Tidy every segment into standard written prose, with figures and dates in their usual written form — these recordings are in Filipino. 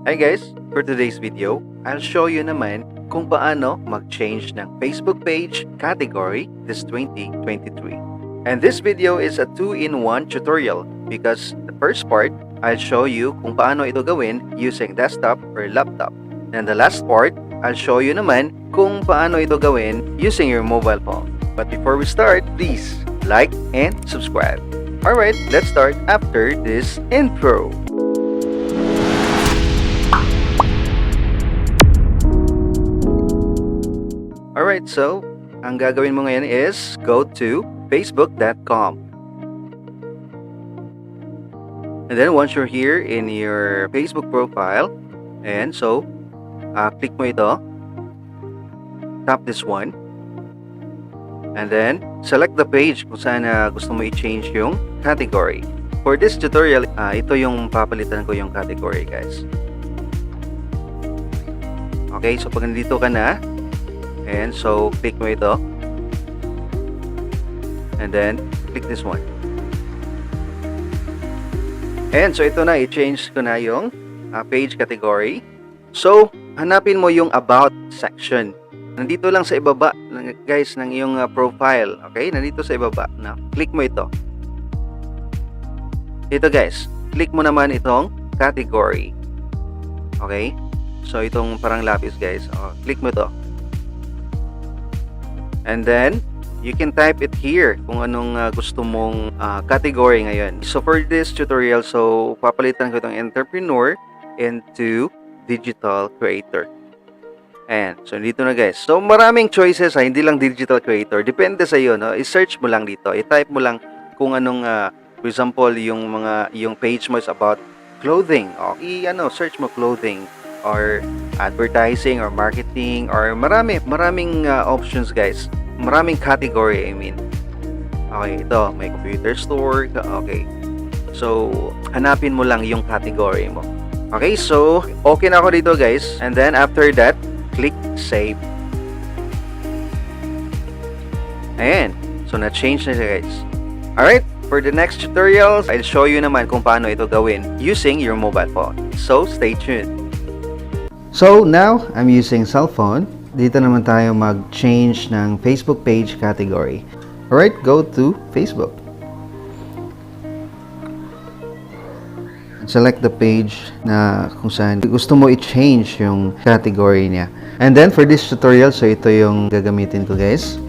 Hi guys! For today's video, I'll show you naman kung paano mag-change ng Facebook page category this 2023. And this video is a 2-in-1 tutorial because the first part, I'll show you kung paano ito gawin using desktop or laptop. And the last part, I'll show you naman kung paano ito gawin using your mobile phone. But before we start, please like and subscribe. Alright, let's start after this intro. Alright, so ang gagawin mo ngayon is go to facebook.com. And then once you're here in your Facebook profile, and so click mo ito, tap this one, and then select the page kung saan gusto mo i-change yung category. For this tutorial, ito yung papalitan ko yung category, guys. Okay, so pag nandito ka na, and so click mo ito, and then click this one, and so ito na, i-change ko na yung page category. So hanapin mo yung about section, nandito lang sa ibaba guys ng iyong profile. Okay, nandito sa ibaba na, click mo ito guys, click mo naman itong category. Okay, so itong parang lapis guys, click mo ito. And then, you can type it here kung anong gusto mong category ngayon. So, for this tutorial, so, papalitan ko itong entrepreneur into digital creator. Ayan. So, dito na guys. So, maraming choices hindi lang digital creator. Depende sa iyo, no? I-search mo lang dito. I-type mo lang kung anong, for example, yung page mo is about clothing. O, search mo clothing or advertising or marketing or maraming options guys, maraming category, I mean. Okay, ito may computer store. Okay, so hanapin mo lang yung category mo. Okay, so okay na ako dito guys, and then after that click save. Ayan, so na-change na siya guys. Alright, for the next tutorials, I'll show you naman kung paano ito gawin using your mobile phone, so stay tuned. So now, I'm using cell phone. Dito naman tayo mag-change ng Facebook page category. Alright, go to Facebook. Select the page na kung saan gusto mo i-change yung category niya. And then for this tutorial, so ito yung gagamitin ko guys.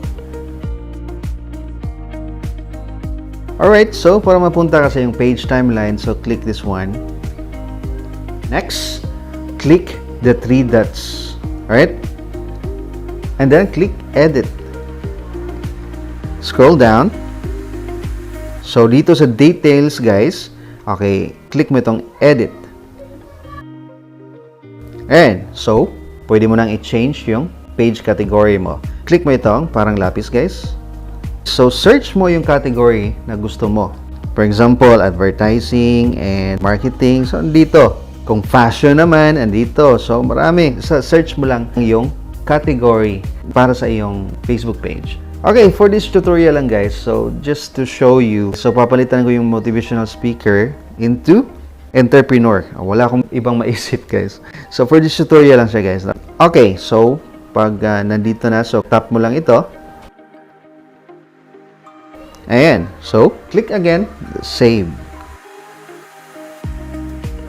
Alright, so para mapunta ka sa yung page timeline, so click this one. Next, click the 3 dots, alright, and then click edit. Scroll down. So dito sa details guys, okay, click mo itong edit, and so pwede mo nang i-change yung page category mo. Click mo itong parang lapis guys. So search mo yung category na gusto mo. For example, advertising and marketing. So dito, kung fashion naman, andito. So, marami. Search mo lang yung category para sa iyong Facebook page. Okay, for this tutorial lang guys, so just to show you, so papalitan ko yung motivational speaker into entrepreneur. Wala akong ibang maisip guys. So, for this tutorial lang siya guys. Okay, so pag nandito na, so tap mo lang ito. Ayan. So, click again, save.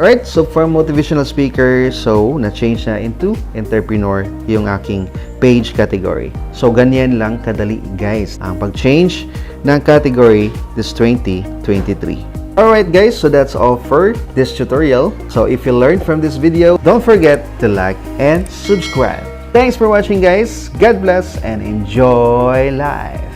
Alright, so for motivational speaker, so na-change na into entrepreneur yung aking page category. So ganyan lang kadali guys ang pag-change ng category this 2023. Alright guys, so that's all for this tutorial. So if you learned from this video, don't forget to like and subscribe. Thanks for watching guys. God bless and enjoy life.